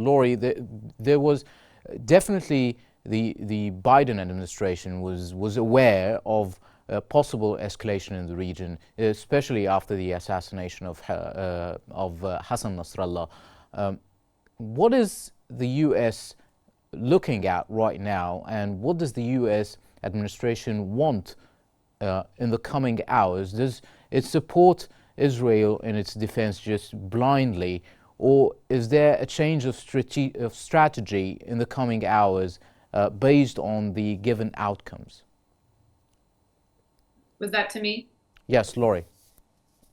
Laurie, there was definitely the Biden administration was aware of possible escalation in the region, especially after the assassination of Hassan Nasrallah. What is the U.S. looking at right now, and what does the U.S. administration want in the coming hours? Does it support Israel in its defense just blindly, or is there a change of strategy in the coming hours based on the given outcomes? Was that to me? Yes, Laurie.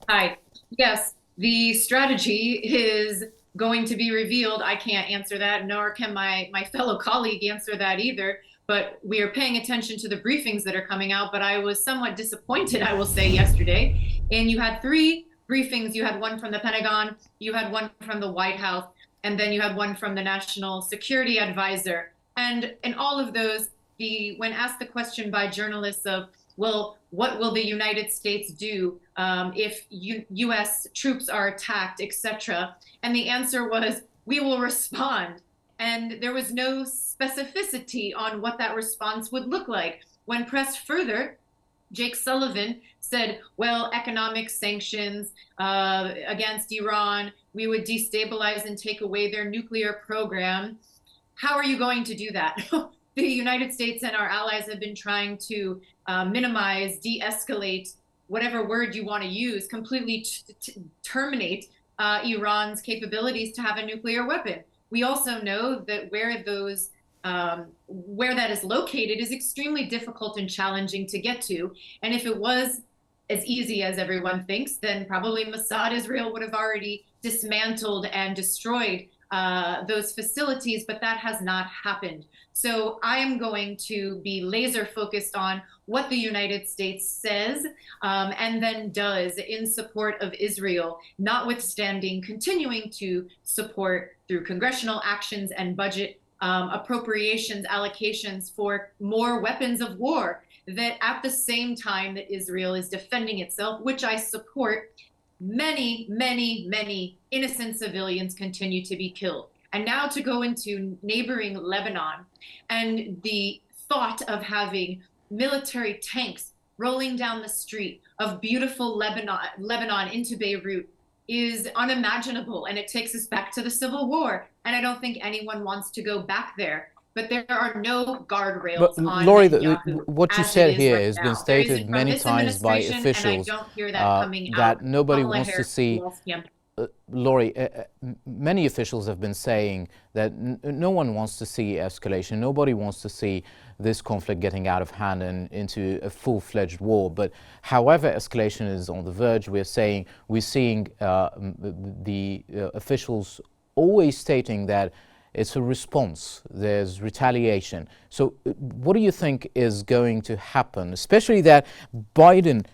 Hi. Yes, the strategy is going to be revealed. I can't answer that, nor can my fellow colleague answer that either. But we are paying attention to the briefings that are coming out. But I was somewhat disappointed, I will say, yesterday. And you had three briefings. You had one from the Pentagon, you had one from the White House, and then you had one from the National Security Advisor. And in all of those, when asked the question by journalists of, well, what will the United States do if U.S. troops are attacked, etc.? And the answer was, we will respond. And there was no specificity on what that response would look like. When pressed further, Jake Sullivan said, well, economic sanctions against Iran, we would destabilize and take away their nuclear program. How are you going to do that? The United States and our allies have been trying to minimize, de-escalate, whatever word you want to use, completely terminate Iran's capabilities to have a nuclear weapon. We also know that where that is located is extremely difficult and challenging to get to. And if it was as easy as everyone thinks, then probably Mossad Israel would have already dismantled and destroyed those facilities, but that has not happened. So I am going to be laser focused on what the United States says and then does in support of Israel, notwithstanding continuing to support through congressional actions and budget appropriations, allocations for more weapons of war, that at the same time that Israel is defending itself, which I support, many, many, many innocent civilians continue to be killed. And now to go into neighboring Lebanon and the thought of having military tanks rolling down the street of beautiful Lebanon into Beirut is unimaginable. And it takes us back to the Civil War. And I don't think anyone wants to go back there. But there are no guardrails But on Laurie, Netanyahu what you as it said is here right has been now. There stated isn't from many this times by administration, and I officials don't hear that coming out that nobody Kamala wants to Harris see. Walls campaign. Laurie, many officials have been saying that no one wants to see escalation. Nobody wants to see this conflict getting out of hand and into a full-fledged war. But however escalation is on the verge, we're seeing the officials always stating that it's a response, there's retaliation. So what do you think is going to happen, especially that Biden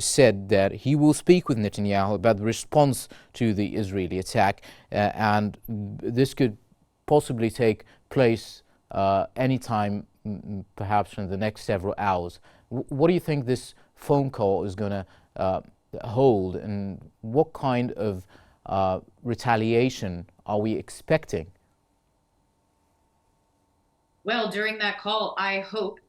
said that he will speak with Netanyahu about the response to the Israeli attack, and this could possibly take place anytime, perhaps in the next several hours. What do you think this phone call is going to hold, and what kind of retaliation are we expecting? Well, during that call, I hope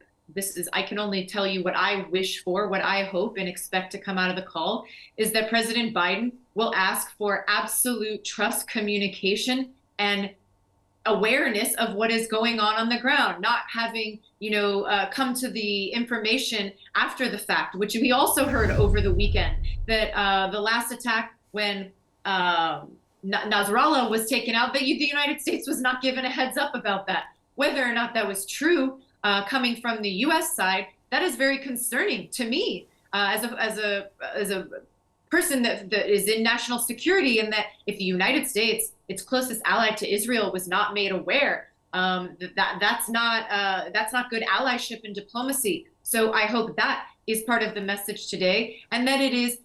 I can only tell you what I wish for, what I hope and expect to come out of the call is that President Biden will ask for absolute trust, communication, and awareness of what is going on the ground, not having, come to the information after the fact, which we also heard over the weekend, that the last attack when Nasrallah was taken out, that the United States was not given a heads up about that. Whether or not that was true coming from the U.S. side, that is very concerning to me as a person that is in national security, and that if the United States, its closest ally to Israel, was not made aware, that's not good allyship and diplomacy. So I hope that is part of the message today, and that it is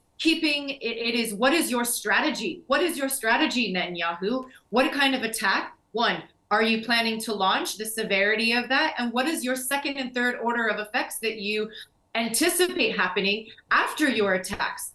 what is your strategy? What is your strategy, Netanyahu? What kind of attack? One, are you planning to launch, the severity of that? And what is your second and third order of effects that you anticipate happening after your attacks?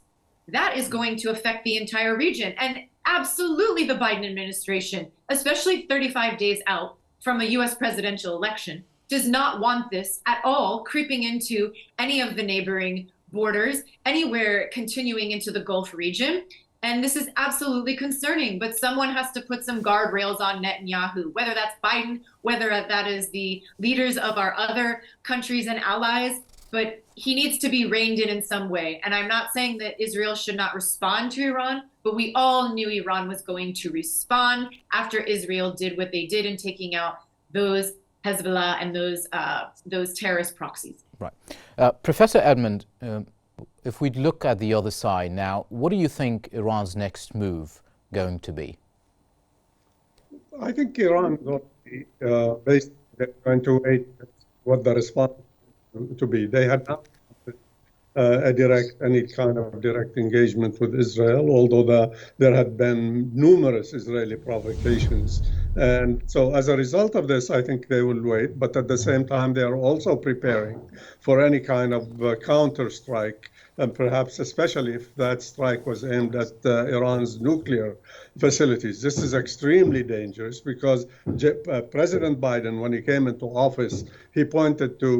That is going to affect the entire region. And Absolutely, the Biden administration, especially 35 days out from a US presidential election, does not want this at all creeping into any of the neighboring borders, anywhere continuing into the Gulf region. And this is absolutely concerning, but someone has to put some guardrails on Netanyahu, whether that's Biden, whether that is the leaders of our other countries and allies. But he needs to be reined in some way. And I'm not saying that Israel should not respond to Iran, but we all knew Iran was going to respond after Israel did what they did in taking out those Hezbollah and those terrorist proxies. Right. Professor Edmond, if we look at the other side now, what do you think Iran's next move going to be? I think Iran will be basically going to wait what the response to be. They had not any kind of direct engagement with Israel, although there had been numerous Israeli provocations. And so as a result of this, I think they will wait. But at the same time, they are also preparing for any kind of counterstrike, and perhaps especially if that strike was aimed at Iran's nuclear facilities. This is extremely dangerous because President Biden, when he came into office, he pointed to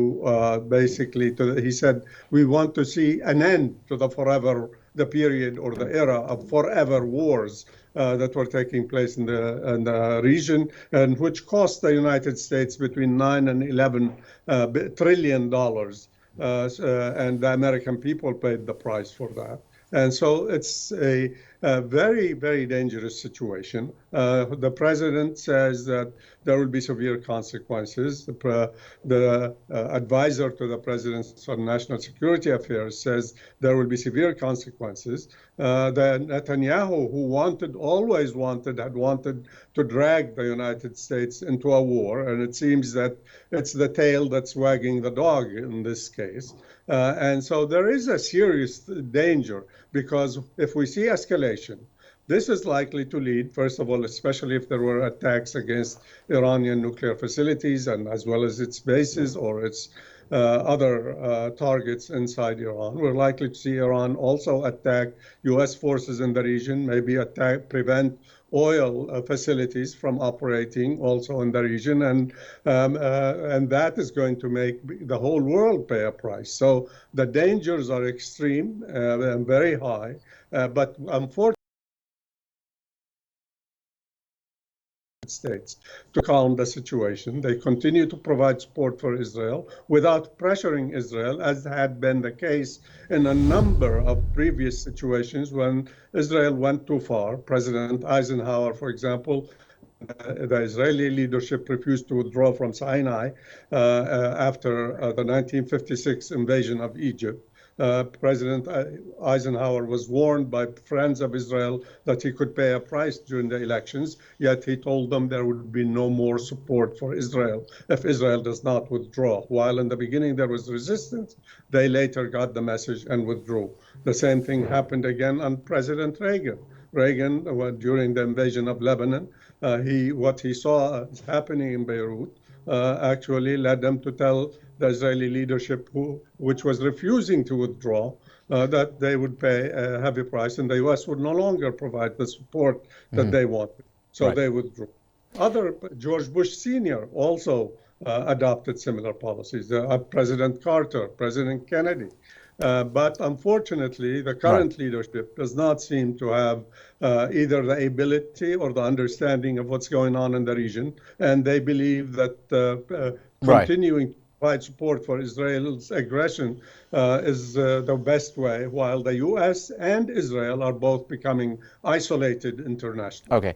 he said, we want to see an end to the period or the era of forever wars that were taking place in the region, and which cost the United States between $9 and $11 trillion. And the American people paid the price for that. And so it's a very, very dangerous situation. The president says that there will be severe consequences. The advisor to the president on national security affairs says there will be severe consequences. The Netanyahu, who had wanted to drag the United States into a war, and it seems that it's the tail that's wagging the dog in this case. And so there is a serious danger, because if we see escalation, this is likely to lead, first of all, especially if there were attacks against Iranian nuclear facilities and as well as its bases or its other targets inside Iran. We're likely to see Iran also attack U.S. forces in the region, maybe prevent oil facilities from operating also in the region, and that is going to make the whole world pay a price. So the dangers are extreme and very high, but unfortunately, States to calm the situation. They continue to provide support for Israel without pressuring Israel, as had been the case in a number of previous situations when Israel went too far. President Eisenhower, for example, the Israeli leadership refused to withdraw from Sinai after the 1956 invasion of Egypt. President Eisenhower was warned by friends of Israel that he could pay a price during the elections, yet he told them there would be no more support for Israel if Israel does not withdraw. While in the beginning there was resistance, they later got the message and withdrew. The same thing happened again on President Reagan. Reagan, during the invasion of Lebanon, what he saw happening in Beirut actually led them to tell the Israeli leadership, which was refusing to withdraw, that they would pay a heavy price, and the U.S. would no longer provide the support that they wanted. So they withdrew. George Bush Sr. also adopted similar policies. President Carter, President Kennedy. But unfortunately, the current leadership does not seem to have either the ability or the understanding of what's going on in the region, and they believe that continuing to provide support for Israel's aggression is the best way, while the U.S. and Israel are both becoming isolated internationally. Okay.